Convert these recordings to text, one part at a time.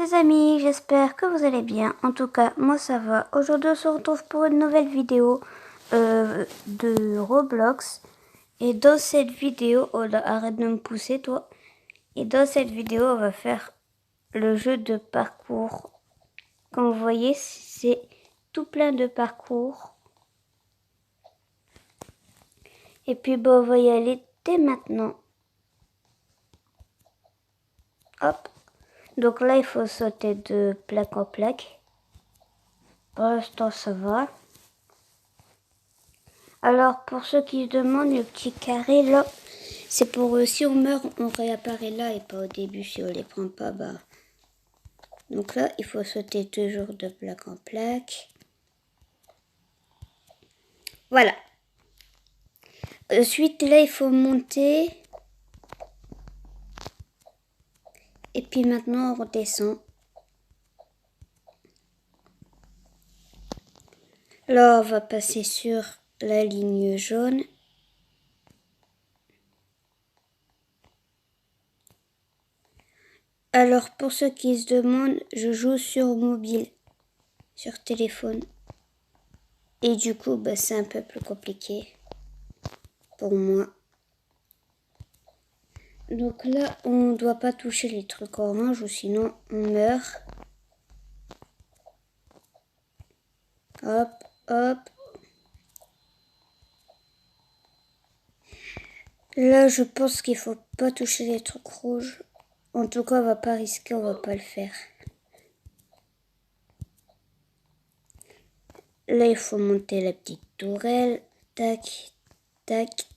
les amis, j'espère que vous allez bien. En tout cas, moi ça va. Aujourd'hui, on se retrouve pour une nouvelle vidéo de Roblox. Et dans cette vidéo, arrête de me pousser toi. Et dans cette vidéo, on va faire le jeu de parcours. Comme vous voyez, c'est tout plein de parcours. Et puis, bon, on va y aller dès maintenant. Hop. Donc là, il faut sauter de plaque en plaque. Pour l'instant, ça va. Alors, pour ceux qui se demandent, le petit carré là, c'est pour si on meurt, on réapparaît là et pas au début si on les prend pas. Bah. Donc là, il faut sauter toujours de plaque en plaque. Voilà. Ensuite, là, il faut monter. Et puis maintenant, on redescend. Là, on va passer sur la ligne jaune. Alors, pour ceux qui se demandent, je joue sur mobile, sur téléphone. Et du coup, bah, c'est un peu plus compliqué pour moi. Donc là, on ne doit pas toucher les trucs orange ou sinon on meurt. Hop, hop. Là, je pense qu'il faut pas toucher les trucs rouges. En tout cas, on va pas risquer, on va pas le faire. Là, il faut monter la petite tourelle. Tac, tac.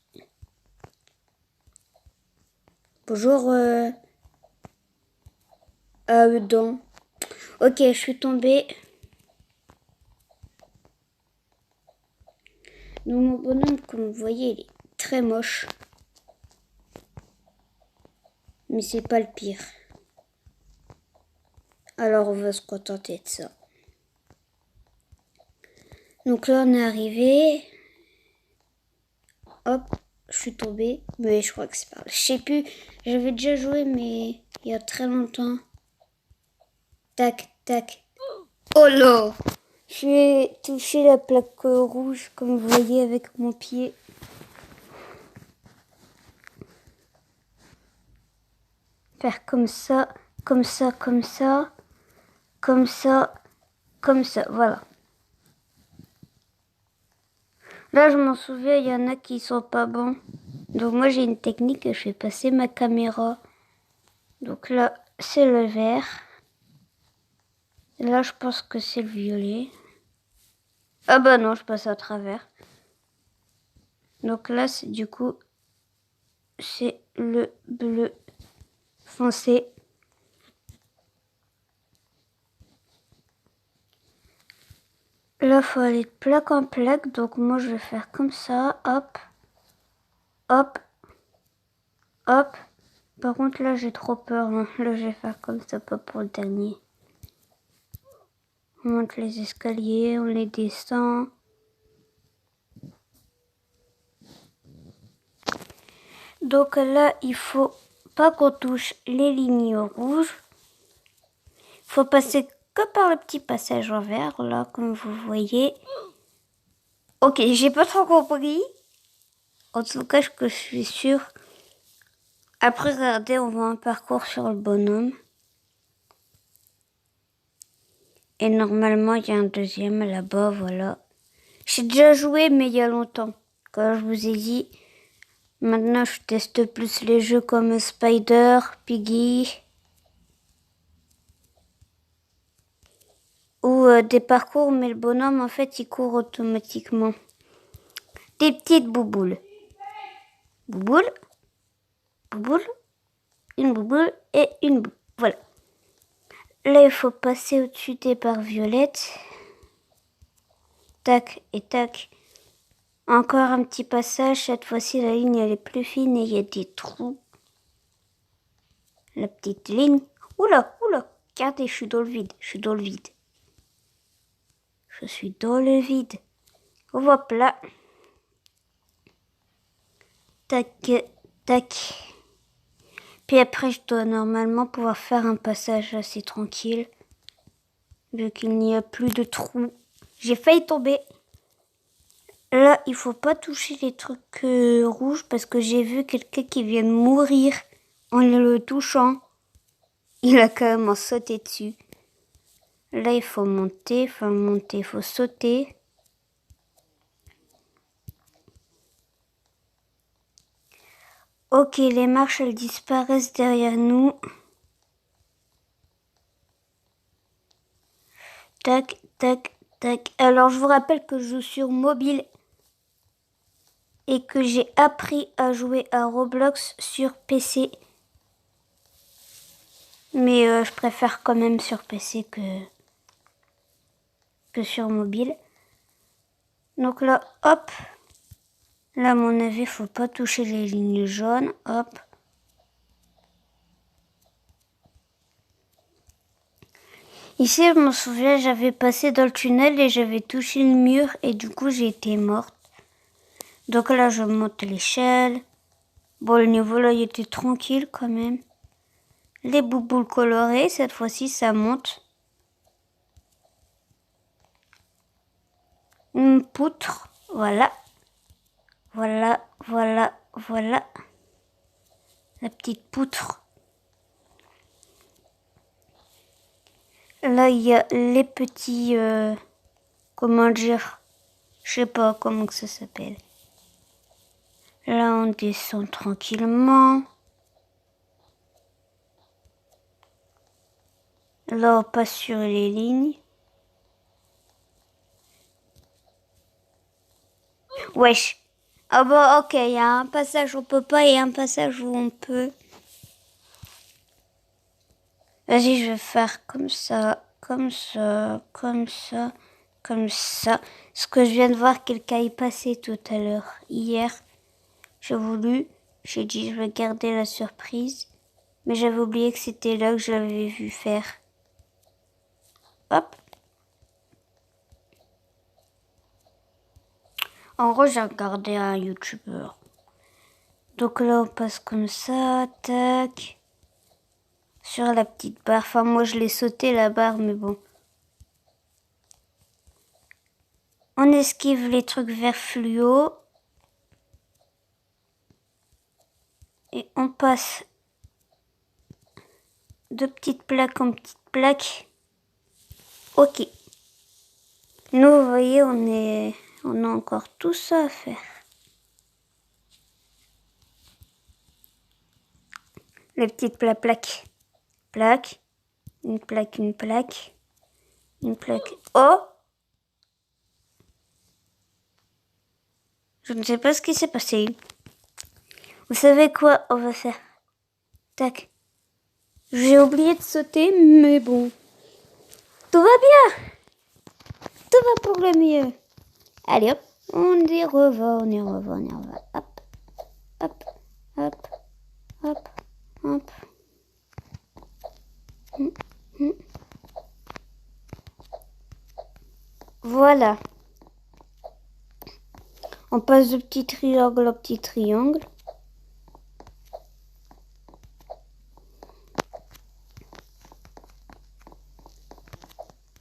Bonjour, dedans. Ok, je suis tombée. Donc, mon bonhomme, comme vous voyez, il est très moche. Mais c'est pas le pire. Alors, on va se contenter de ça. Donc là, on est arrivé. Hop, je suis tombée. Mais je crois que c'est pas grave. Je sais plus. J'avais déjà joué, mais il y a très longtemps. Tac, tac. Oh là! J'ai touché la plaque rouge, comme vous voyez, avec mon pied. Faire comme ça, comme ça, comme ça, comme ça, comme ça. Voilà. Là, je m'en souviens, il y en a qui sont pas bons. Donc moi, j'ai une technique, je fais passer ma caméra. Donc là, c'est le vert. Là, je pense que c'est le violet. Ah bah non, je passe à travers. Donc là, du coup, c'est le bleu foncé. Là, il faut aller de plaque en plaque. Donc moi, je vais faire comme ça. Hop, hop, hop. Par contre, là, j'ai trop peur. Hein. Là, je vais faire comme ça, pas pour le dernier. On monte les escaliers, on les descend. Donc là, il faut pas qu'on touche les lignes rouges. Il faut passer que par le petit passage en vert, là, comme vous voyez. Ok, j'ai pas trop compris. En tout cas, ce que je suis sûre. Après, regardez, on voit un parcours sur le bonhomme. Et normalement, il y a un deuxième là-bas, voilà. J'ai déjà joué, mais il y a longtemps. Comme je vous ai dit, maintenant, je teste plus les jeux comme Spider, Piggy. Ou des parcours, mais le bonhomme, en fait, il court automatiquement. Des petites bouboules. Bouboule, bouboule, une bouboule et une boule. Voilà. Là, il faut passer au-dessus des barres violettes. Tac et tac. Encore un petit passage. Cette fois-ci, la ligne, elle est plus fine et il y a des trous. La petite ligne. Oula, oula. Regardez, je suis dans le vide. Je suis dans le vide. Je suis dans le vide. Hop là. Tac, tac. Puis après, je dois normalement pouvoir faire un passage assez tranquille. Vu qu'il n'y a plus de trous. J'ai failli tomber. Là, il faut pas toucher les trucs rouges parce que j'ai vu quelqu'un qui vient de mourir en le touchant. Il a quand même sauté dessus. Là, il faut monter, il faut sauter. Ok, les marches, elles disparaissent derrière nous. Tac, tac, tac. Alors, je vous rappelle que je joue sur mobile et que j'ai appris à jouer à Roblox sur PC. Mais je préfère quand même sur PC que sur mobile. Donc là, hop. Là, à mon avis, faut pas toucher les lignes jaunes. Hop. Ici, je me souviens, j'avais passé dans le tunnel et j'avais touché le mur et du coup, j'ai été morte. Donc là, je monte l'échelle. Bon, le niveau là, il était tranquille quand même. Les bouboules colorées, cette fois-ci, ça monte. Une poutre, voilà. Voilà, voilà, voilà. La petite poutre. Là, il y a les petits... comment dire? Je sais pas comment que ça s'appelle. Là, on descend tranquillement. Là, on passe sur les lignes. Wesh. Ah bah ok, il y a un passage où on peut pas et un passage où on peut. Vas-y, je vais faire comme ça, comme ça, comme ça, comme ça. Ce que je viens de voir quelqu'un y passer tout à l'heure. Hier, j'ai dit je vais garder la surprise. Mais j'avais oublié que c'était là que je l'avais vu faire. Hop. En gros, j'ai regardé un YouTuber. Donc là, on passe comme ça, tac. Sur la petite barre. Enfin, moi, je l'ai sauté la barre, mais bon. On esquive les trucs verts fluo. Et on passe de petites plaques en petites plaques. Ok. Nous, vous voyez, on a encore tout ça à faire. Les petites plaques. Plaque. Une plaque, une plaque. Une plaque. Oh! Je ne sais pas ce qui s'est passé. Vous savez quoi on va faire? Tac. J'ai oublié de sauter, mais bon. Tout va bien. Tout va pour le mieux. Allez hop. On y reva, on y reva, on y reva. Hop. Hop. Hop. Hop. Hop. Voilà. On passe de petit triangle au petit triangle.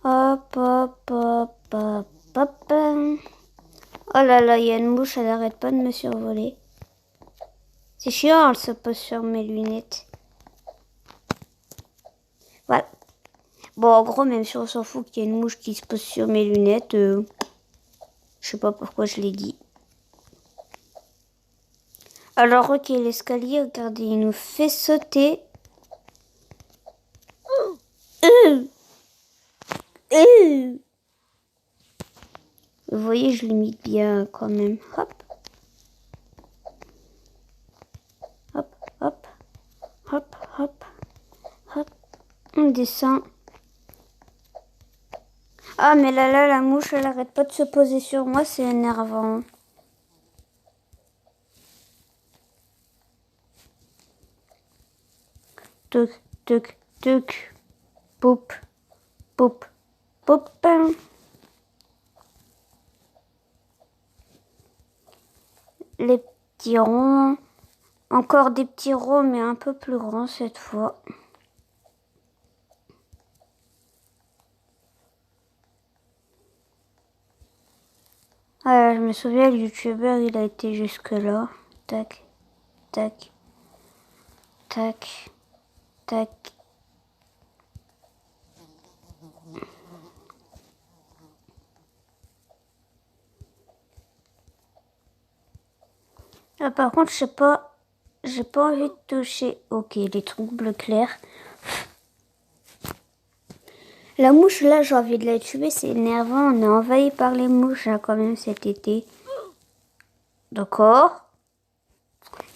Hop, hop, hop, hop, hop. Oh là là, il y a une mouche, elle n'arrête pas de me survoler. C'est chiant, elle se pose sur mes lunettes. Voilà. Bon, en gros, même si on s'en fout qu'il y ait une mouche qui se pose sur mes lunettes, je sais pas pourquoi je l'ai dit. Alors, ok, l'escalier, regardez, il nous fait sauter. Vous voyez, je l'imite bien quand même. Hop. Hop, hop. Hop, hop. Hop. On descend. Ah, mais là, la mouche, elle arrête pas de se poser sur moi, c'est énervant. Tuc, tuc, tuc. Poup, poup, poup. Les petits ronds. Encore des petits rots, mais un peu plus grands cette fois. Ah, je me souviens, le youtubeur, il a été jusque là. Tac, tac, tac, tac. Ah, par contre, je sais pas, j'ai pas envie de toucher. Ok, les trucs bleu clair. La mouche, là, j'ai envie de la tuer, c'est énervant. On est envahi par les mouches, là, quand même, cet été. D'accord.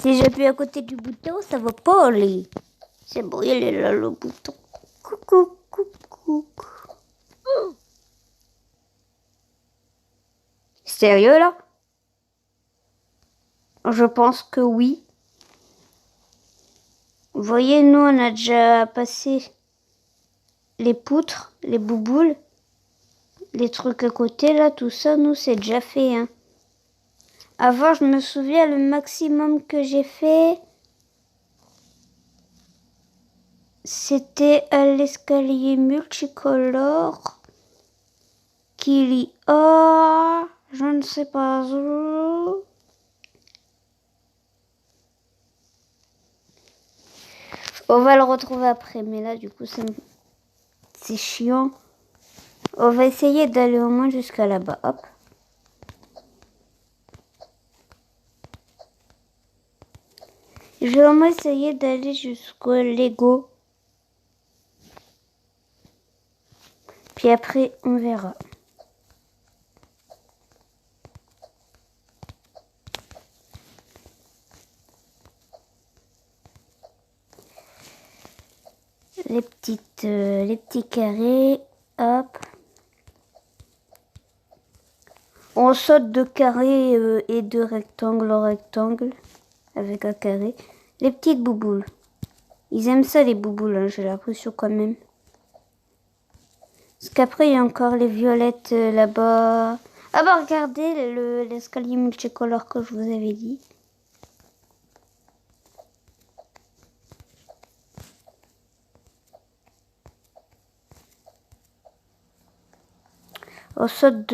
Si j'appuie à côté du bouton, ça va pas aller. C'est bon, il est là, le bouton. Coucou, coucou. Sérieux, là? Je pense que oui. Vous voyez, nous, on a déjà passé les poutres, les bouboules, les trucs à côté, là, tout ça, nous, c'est déjà fait, hein. Avant, je me souviens, le maximum que j'ai fait, c'était à l'escalier multicolore qu'il y a, je ne sais pas où. On va le retrouver après, mais là, du coup, c'est chiant. On va essayer d'aller au moins jusqu'à là-bas. Hop. Je vais au moins essayer d'aller jusqu'au Lego. Puis après, on verra. Les petits carrés. Hop. On saute de carré et de rectangle en rectangle avec un carré. Les petites bouboules. Ils aiment ça les bouboules, hein, j'ai l'impression quand même. Parce qu'après il y a encore les violettes là-bas. Ah bah regardez l'escalier multicolore que je vous avais dit. On saute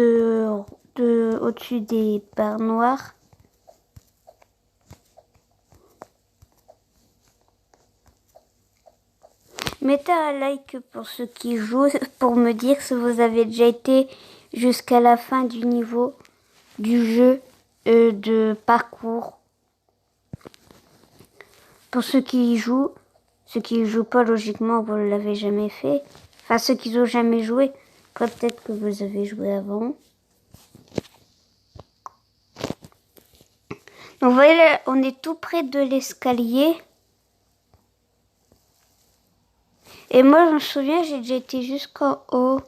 au-dessus des barres noires. Mettez un like pour ceux qui jouent, pour me dire si vous avez déjà été jusqu'à la fin du niveau du jeu de parcours. Pour ceux qui y jouent pas, logiquement, vous ne l'avez jamais fait. Enfin, ceux qui n'ont jamais joué, peut-être que vous avez joué avant. Donc, vous voyez, là, on est tout près de l'escalier. Et moi, je me souviens, j'ai déjà été jusqu'en haut.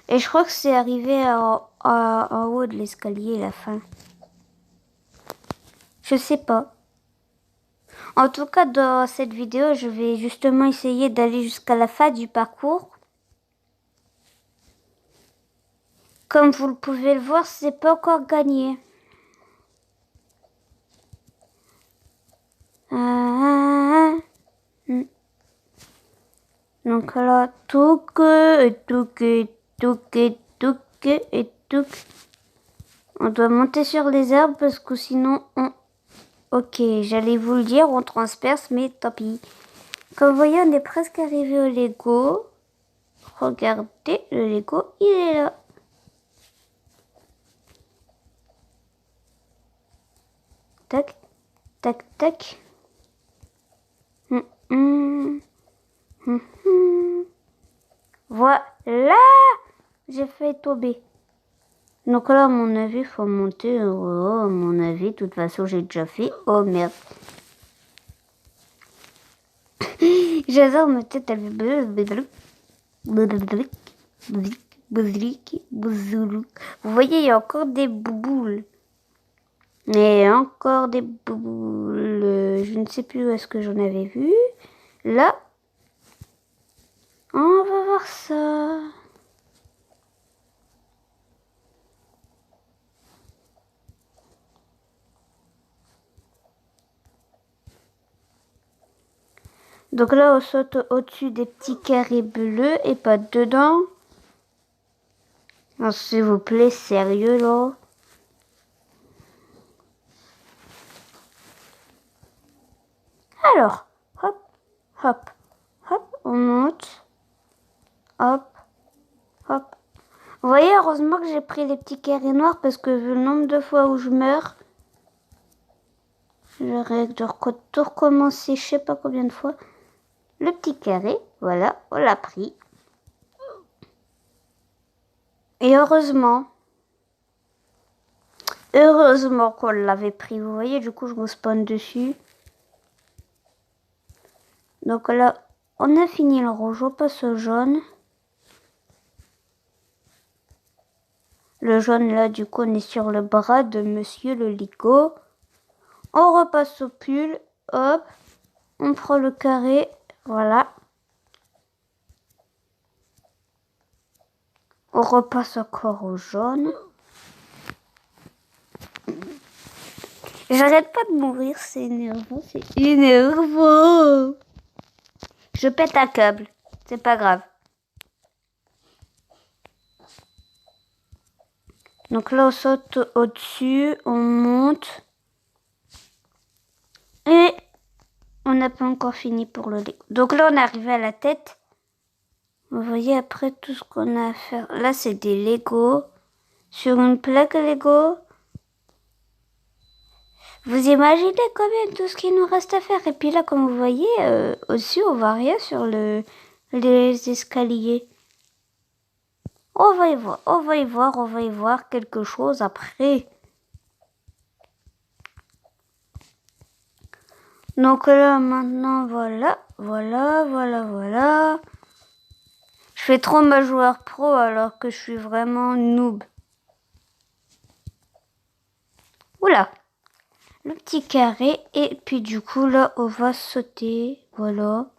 Et je crois que c'est arrivé en haut de l'escalier, la fin. Je sais pas. En tout cas, dans cette vidéo, je vais justement essayer d'aller jusqu'à la fin du parcours. Comme vous le pouvez le voir, c'est pas encore gagné. Donc là, touc, et touc, et touc, et touc, et touc. On doit monter sur les arbres parce que sinon on... Ok, j'allais vous le dire, on transperce, mais tant pis. Comme vous voyez, on est presque arrivé au Lego. Regardez, le Lego, il est là. Tac, tac, tac. Voilà, j'ai fait tomber. Donc là, à mon avis, il faut monter. Oh, à mon avis, de toute façon, j'ai déjà fait. Oh merde. J'adore ma tête. Vous voyez, il y a encore des bouboules. Et encore des bouboules. Je ne sais plus où est-ce que j'en avais vu. Là. On va voir ça. Donc là, on saute au-dessus des petits carrés bleus et pas dedans. Oh, s'il vous plaît, sérieux là. Alors, hop, hop, hop, on monte. Hop, hop. Vous voyez, heureusement que j'ai pris les petits carrés noirs parce que vu le nombre de fois où je meurs, j'aurais dû tout recommencer je sais pas combien de fois. Le petit carré, voilà, on l'a pris. Et heureusement qu'on l'avait pris. Vous voyez, du coup, je me spawn dessus. Donc là, on a fini le rouge, on passe au jaune. Le jaune, là, du coup, on est sur le bras de Monsieur le Lego. On repasse au pull, hop, on prend le carré, voilà. On repasse encore au jaune. J'arrête pas de mourir, c'est énervant, c'est énervant. Je pète un câble, c'est pas grave. Donc là, on saute au-dessus, on monte. Et on n'a pas encore fini pour le Lego. Donc là, on est arrivé à la tête. Vous voyez après tout ce qu'on a à faire. Là, c'est des Lego. Sur une plaque Lego. Vous imaginez quand même tout ce qu'il nous reste à faire. Et puis là, comme vous voyez, au-dessus, on voit rien sur les escaliers. On va y voir quelque chose après. Donc là, maintenant, voilà. Je fais trop ma joueur pro alors que je suis vraiment noob. Oula, le petit carré. Et puis du coup, là, on va sauter. Voilà.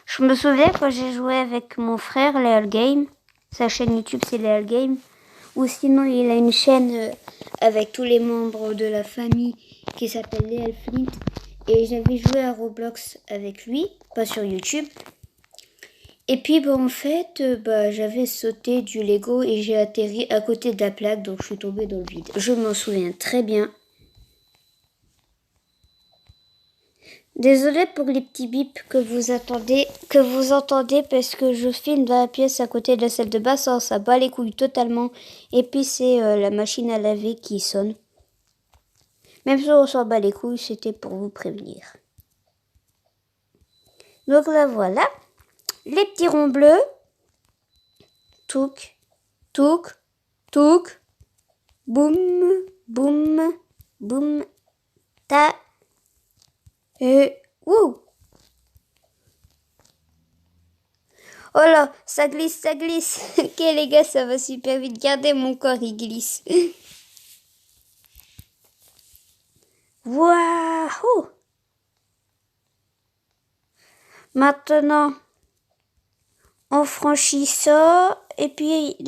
Je me souviens quand j'ai joué avec mon frère, Léal Game. Sa chaîne YouTube, c'est Léal Game. Ou sinon, il a une chaîne avec tous les membres de la famille qui s'appelle Léal Flint. Et j'avais joué à Roblox avec lui, pas sur YouTube. Et puis, en fait, j'avais sauté du Lego et j'ai atterri à côté de la plaque, donc je suis tombée dans le vide. Je m'en souviens très bien. Désolée pour les petits bips que vous entendez parce que je filme dans la pièce à côté de la salle de bain, ça bat les couilles totalement. Et puis c'est la machine à laver qui sonne. Même si on s'en bat les couilles, c'était pour vous prévenir. Donc là voilà, les petits ronds bleus. Touk, touk, touk, boum, boum, boum, ta. Et ouh! Oh là, ça glisse, ça glisse. Ok les gars, ça va super vite. Regardez mon corps, il glisse. Waouh! Maintenant, on franchit ça. Et puis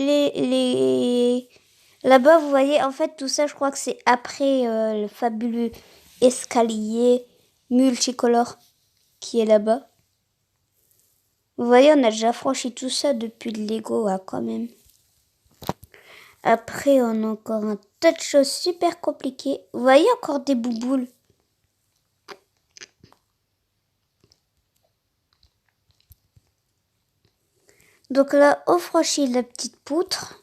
là-bas, vous voyez, en fait, tout ça, je crois que c'est après le fabuleux escalier multicolore qui est là-bas. Vous voyez, on a déjà franchi tout ça depuis le Lego, quand même. Après, on a encore un tas de choses super compliquées. Vous voyez, encore des bouboules. Donc là, on franchit la petite poutre.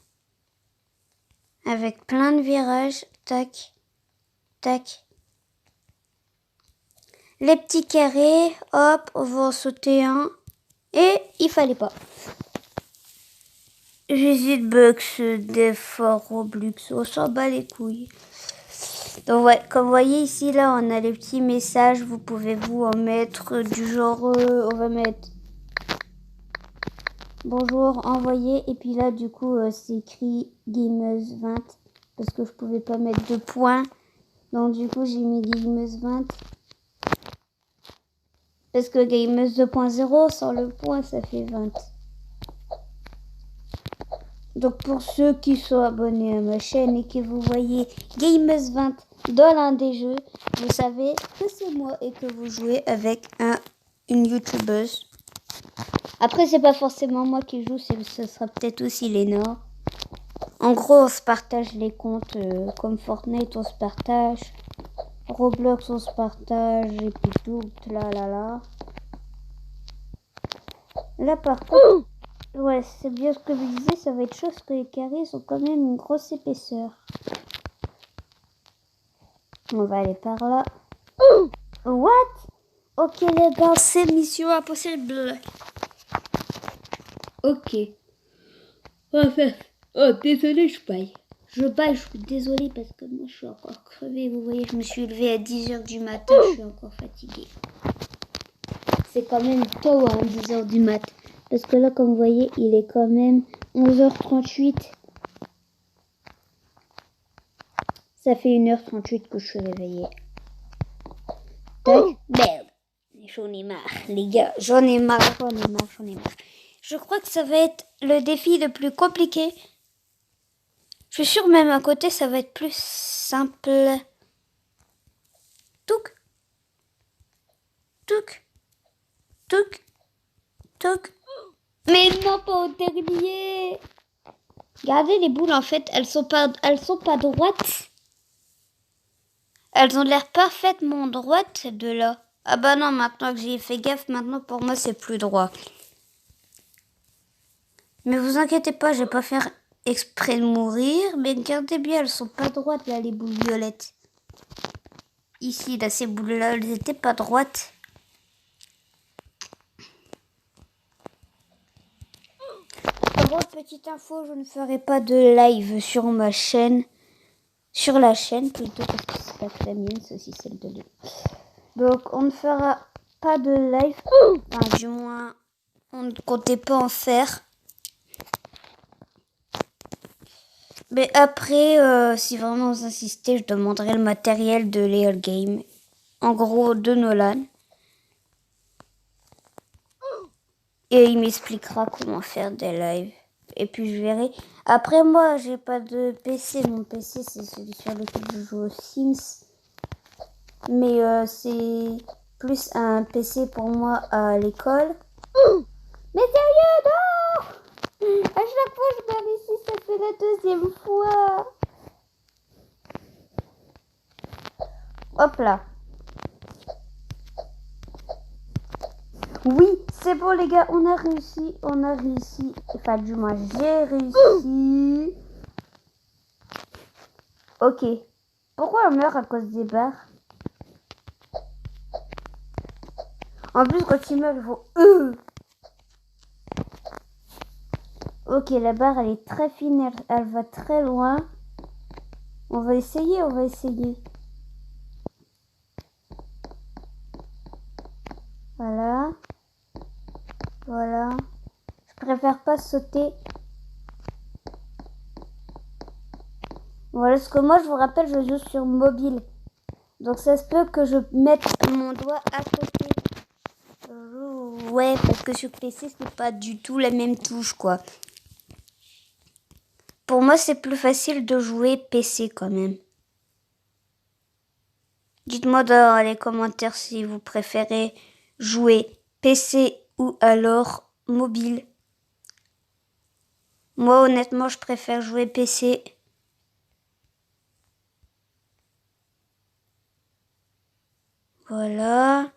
Avec plein de virages. Tac, tac. Les petits carrés. Hop, on va en sauter un. Et il fallait pas. J'hésite Bugs, d'effort Roblox, on s'en bat les couilles. Donc ouais, comme vous voyez ici, là, on a les petits messages. Vous pouvez vous en mettre du genre, on va mettre bonjour, envoyé. Et puis là, du coup, c'est écrit Gameuse20 parce que je pouvais pas mettre de points. Donc du coup, j'ai mis Gameuse20 parce que Gameuse 2.0 sans le point, ça fait 20. Donc pour ceux qui sont abonnés à ma chaîne et que vous voyez Gameuse20 dans l'un des jeux, vous savez que c'est moi et que vous jouez avec un une youtubeuse. Après, c'est pas forcément moi qui joue, ce sera peut-être aussi Léna. En gros, on se partage les comptes comme Fortnite, on se partage. Roblox, on se partage. Et puis tout, là. Là, par contre, ouais, c'est bien ce que je disais, ça va être chose que les carrés ont quand même une grosse épaisseur. On va aller par là. What? Ok, les gars, c'est mission impossible. Ok. On va faire. Oh, désolé, je baille. Je suis désolée parce que moi je suis encore crevée. Vous voyez, je me suis levée à 10h du matin, je suis encore fatiguée. C'est quand même tôt, hein, 10h du mat. Parce que là, comme vous voyez, il est quand même 11h38. Ça fait 1h38 que je suis réveillée. Tac, merde. J'en ai marre, les gars. J'en ai marre. Je crois que ça va être le défi le plus compliqué. Je suis sûre même à côté, ça va être plus simple. Touc. Touc. Touc. Touc. Mais non, pas au dernier. Regardez les boules, en fait, elles sont pas droites. Elles ont l'air parfaitement droites de là. Ah bah non, maintenant que j'y ai fait gaffe, maintenant pour moi c'est plus droit. Mais vous inquiétez pas, je vais pas faire exprès de mourir. Mais regardez bien, elles sont pas droites là, les boules violettes. Ici, là, ces boules-là, elles étaient pas droites. Bon, petite info, je ne ferai pas de live sur ma chaîne. Sur la chaîne plutôt, parce que c'est pas que la mienne, c'est aussi celle de lui. Donc, on ne fera pas de live. Enfin, du moins, on ne comptait pas en faire. Mais après, si vraiment vous insistez, je demanderai le matériel de Leal Game. En gros, de Nolan. Et il m'expliquera comment faire des lives. Et puis je verrai. Après, moi, j'ai pas de PC. Mon PC, c'est celui sur lequel je joue aux Sims. Mais c'est plus un PC pour moi à l'école. Mais sérieux, non! À chaque fois je meurs ici, ça fait la deuxième fois. Hop là. Oui, c'est bon les gars, on a réussi. Enfin, du moins, j'ai réussi. Ok. Pourquoi on meurt à cause des barres? En plus, quand il meurt, il faut... Ok, la barre, elle est très fine, elle va très loin. On va essayer. Voilà. Je préfère pas sauter. Voilà, parce que moi, je vous rappelle, je joue sur mobile. Donc, ça se peut que je mette mon doigt à côté. Ouais, parce que sur PC, c'est pas du tout la même touche, quoi. Pour moi, c'est plus facile de jouer PC, quand même. Dites-moi dans les commentaires si vous préférez jouer PC ou alors mobile. Moi, honnêtement, je préfère jouer PC. Voilà.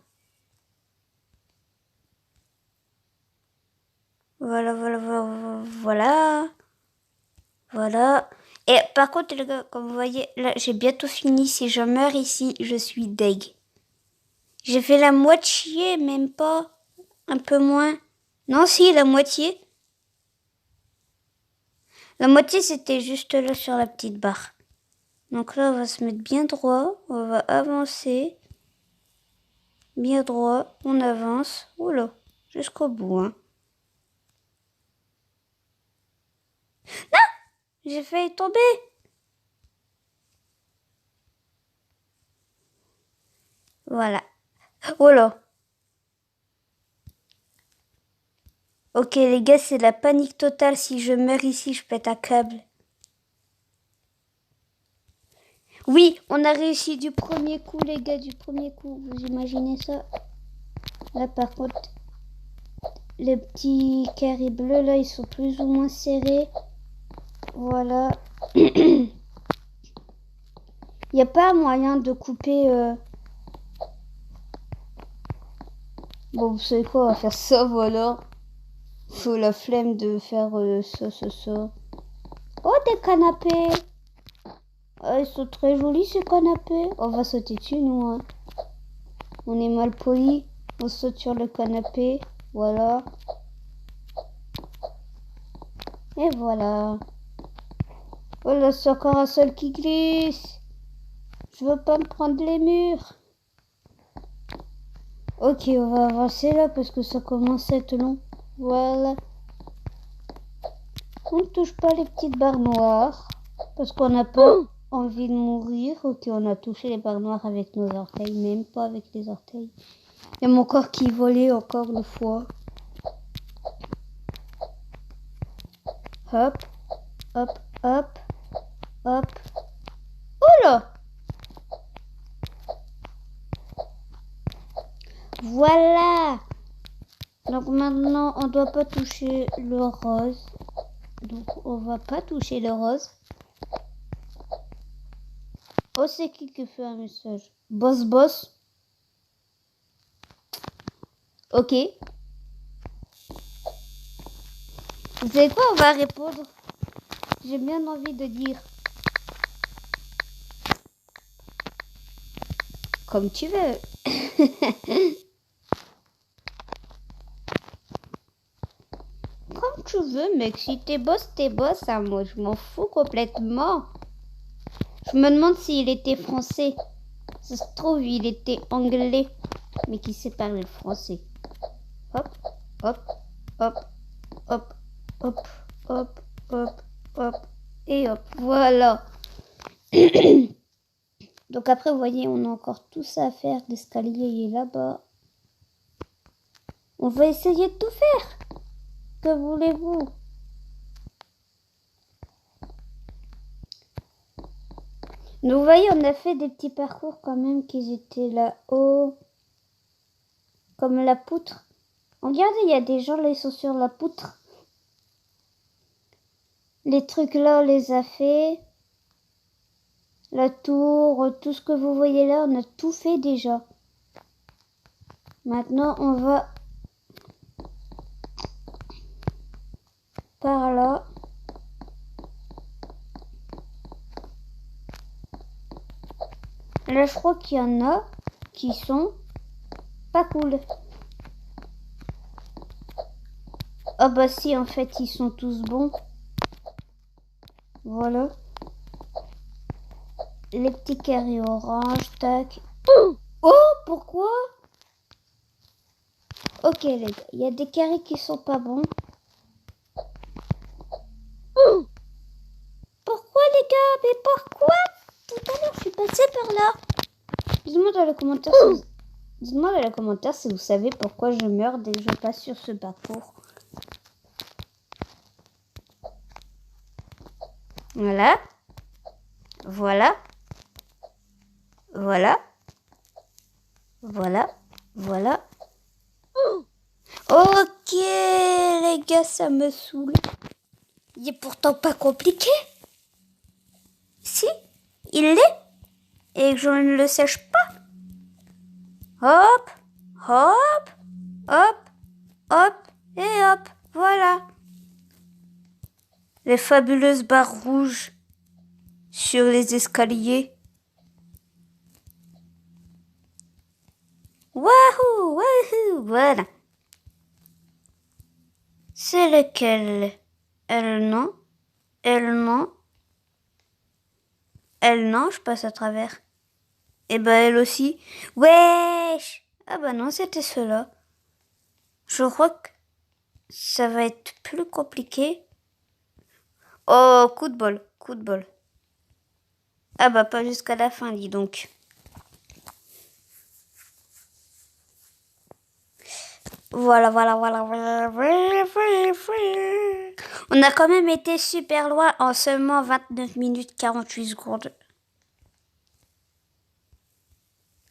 Voilà. Et par contre, les gars, comme vous voyez, là, j'ai bientôt fini. Si je meurs ici, je suis deg. J'ai fait la moitié, même pas. Un peu moins. Non, si, la moitié. La moitié, c'était juste là sur la petite barre. Donc là, on va se mettre bien droit. On va avancer. Bien droit. On avance. Oula, jusqu'au bout, hein. Non! J'ai failli tomber. Voilà. Oula. Ok, les gars, c'est la panique totale. Si je meurs ici, je pète un câble. Oui, on a réussi du premier coup, les gars, du premier coup. Vous imaginez ça? Là, par contre, les petits carrés bleus, là, ils sont plus ou moins serrés. Voilà. Il n'y a pas moyen de couper... Bon, vous savez quoi, on va faire ça, voilà. Faut la flemme de faire ça. Oh, des canapés. Oh, ils sont très jolis, ces canapés. On va sauter dessus, nous. Hein. On est mal poli. On saute sur le canapé. Voilà. Et voilà. Oh là, c'est encore un sol qui glisse. Je veux pas me prendre les murs. Ok, on va avancer là parce que ça commence à être long. Voilà. On ne touche pas les petites barres noires parce qu'on n'a pas envie de mourir. Ok, on a touché les barres noires avec nos orteils, même pas avec les orteils. Il y a mon corps qui volait encore une fois. Hop, hop, hop, hop. Oh là! Voilà! Donc maintenant, on doit pas toucher le rose. Donc on va pas toucher le rose. Oh, c'est qui fait un message? Boss. Ok. Vous savez quoi? On va répondre. J'ai bien envie de dire. Comme tu veux. Comme tu veux, mec. Si t'es boss, hein. Moi, je m'en fous complètement. Je me demande s'il était français. Ça se trouve, il était anglais. Mais qui sait parler le français. Hop, hop, hop, hop, hop, hop, hop, hop. Et hop, voilà. Donc après, vous voyez, on a encore tout ça à faire. L'escalier est là-bas. On va essayer de tout faire. Que voulez-vous? Donc vous voyez, on a fait des petits parcours quand même qui étaient là-haut. Comme la poutre. Regardez, il y a des gens là, ils sont sur la poutre. Les trucs là, on les a fait. La tour, tout ce que vous voyez là, on a tout fait déjà. Maintenant, on va par là. Là, je crois qu'il y en a qui sont pas cool. Ah bah si, en fait, ils sont tous bons. Voilà. Les petits carrés orange, tac. Oh, pourquoi? Ok, les gars, il y a des carrés qui sont pas bons. Pourquoi, les gars? Mais pourquoi? Tout à l'heure, je suis passée par là. Dites-moi dans les commentaires si vous... Dites-moi dans les commentaires si vous savez pourquoi je meurs dès que je passe sur ce parcours. Voilà. Voilà. Voilà. Voilà. Voilà. Ok, les gars, ça me saoule. Il est pourtant pas compliqué. Si, il l'est. Et que je ne le sache pas. Hop, hop, hop, hop, et hop. Voilà. Les fabuleuses barres rouges sur les escaliers. Wahoo, wahoo, voilà. C'est lequel? Elle non. Elle non. Elle non, je passe à travers. Et bah elle aussi. Wesh! Ah bah non, c'était cela. Je crois que ça va être plus compliqué. Oh, coup de bol, coup de bol. Ah bah pas jusqu'à la fin, dis donc. Voilà. On a quand même été super loin en seulement 29 minutes 48 secondes.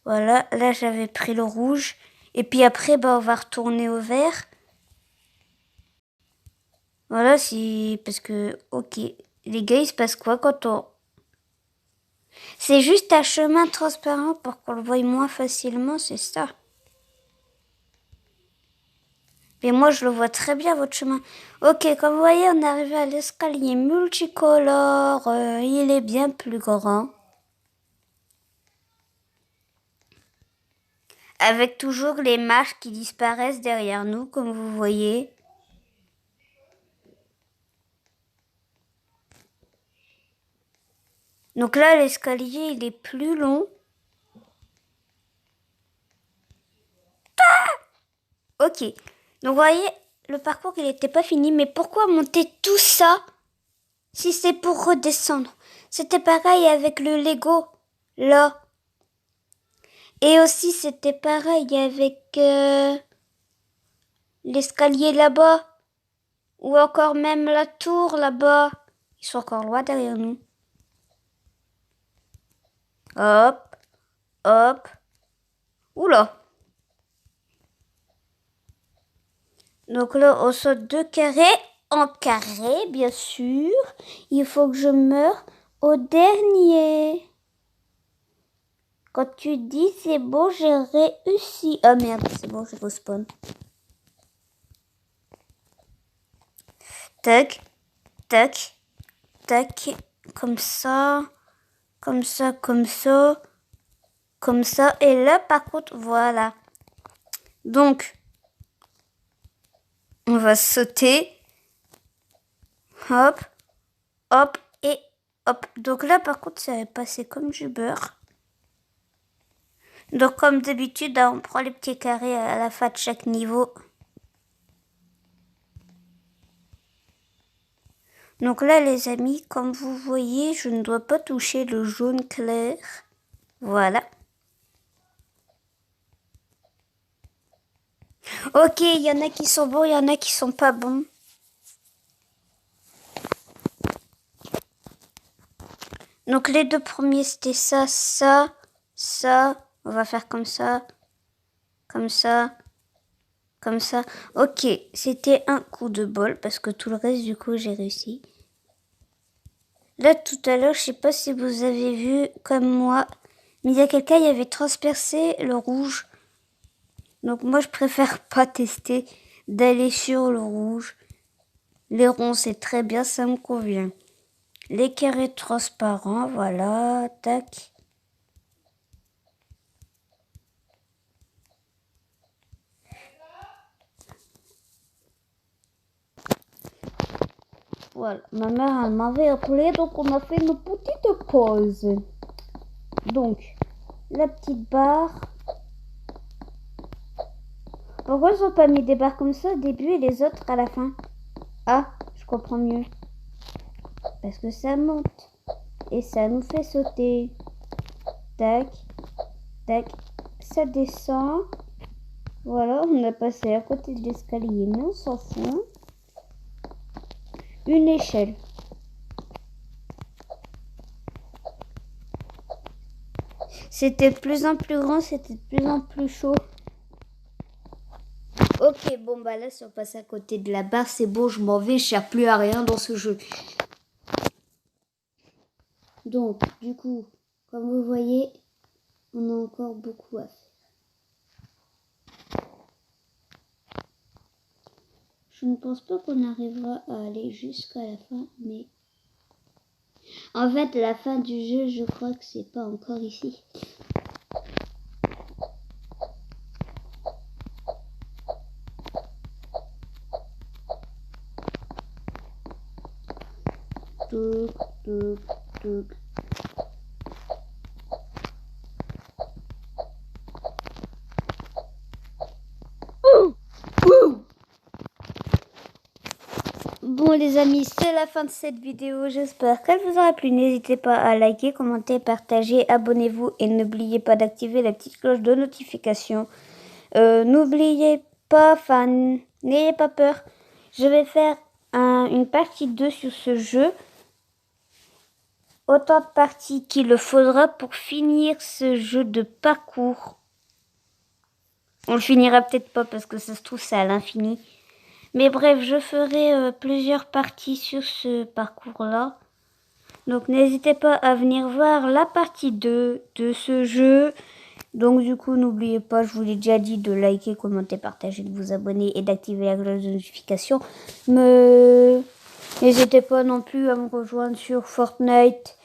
Voilà, là j'avais pris le rouge Et puis après, on va retourner au vert. Voilà, parce que, ok. Les gars, il se passe quoi quand on... C'est juste un chemin transparent pour qu'on le voie moins facilement, c'est ça. Mais moi, je le vois très bien, votre chemin. Ok, comme vous voyez, on est arrivé à l'escalier multicolore. Il est bien plus grand. Avec toujours les marches qui disparaissent derrière nous, comme vous voyez. Donc là, l'escalier, il est plus long. Ok. Donc vous voyez, le parcours, il n'était pas fini. Mais pourquoi monter tout ça si c'est pour redescendre? C'était pareil avec le Lego, là. Et aussi, c'était pareil avec l'escalier là-bas. Ou encore même la tour là-bas. Ils sont encore loin derrière nous. Hop, hop. Oula. Donc là, on saute de carré en carré, bien sûr. Il faut que je meure au dernier. Quand tu dis c'est bon, j'ai réussi. Oh merde, c'est bon, je respawn. Tac, tac, tac. Comme ça, comme ça, comme ça, comme ça. Et là, par contre, voilà. Donc, on va sauter. Hop, hop et hop. Donc là, par contre, ça va passer comme du beurre. Donc, comme d'habitude, on prend les petits carrés à la fin de chaque niveau. Donc là, les amis, comme vous voyez, je ne dois pas toucher le jaune clair. Voilà. Ok, il y en a qui sont bons, il y en a qui sont pas bons. Donc les deux premiers, c'était ça, ça, ça. On va faire comme ça, comme ça, comme ça. Ok, c'était un coup de bol parce que tout le reste, du coup, j'ai réussi. Là, tout à l'heure, je sais pas si vous avez vu comme moi, mais il y a quelqu'un qui avait transpercé le rouge. Donc moi, je préfère pas tester d'aller sur le rouge. Les ronds, c'est très bien, ça me convient. Les carrés transparents, voilà, tac. Voilà, ma mère elle m'avait appelé, donc on a fait une petite pause. Donc, la petite barre. Pourquoi ils ont pas mis des barres comme ça au début et les autres à la fin? Ah, je comprends mieux. Parce que ça monte. Et ça nous fait sauter. Tac, tac, ça descend. Voilà, on a passé à côté de l'escalier, mais on s'en fout. Une échelle. C'était de plus en plus grand, c'était de plus en plus chaud. Ok, bon bah là si on passe à côté de la barre, c'est bon, je m'en vais, je cherche plus à rien dans ce jeu. Donc, du coup, comme vous voyez, on a encore beaucoup à faire. Je ne pense pas qu'on arrivera à aller jusqu'à la fin, mais... En fait, la fin du jeu, je crois que c'est pas encore ici. Touc, touc, touc. Bon les amis, c'est la fin de cette vidéo. J'espère qu'elle vous aura plu. N'hésitez pas à liker, commenter, partager, abonnez-vous et n'oubliez pas d'activer la petite cloche de notification. N'oubliez pas, n'ayez pas peur. Je vais faire une partie 2 sur ce jeu. Autant de parties qu'il le faudra pour finir ce jeu de parcours. On le finira peut-être pas parce que ça se trouve c'est à l'infini. Mais bref, je ferai plusieurs parties sur ce parcours-là. Donc n'hésitez pas à venir voir la partie 2 de ce jeu. Donc du coup, n'oubliez pas, je vous l'ai déjà dit, de liker, commenter, partager, de vous abonner et d'activer la cloche de notification. N'hésitez pas non plus à me rejoindre sur Fortnite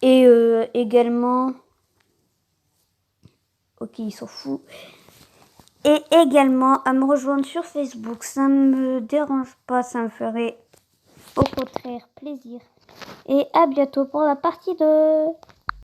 et également... Ok, il s'en fout. Et également à me rejoindre sur Facebook. Ça me dérange pas, ça me ferait au contraire plaisir. Et à bientôt pour la partie 2.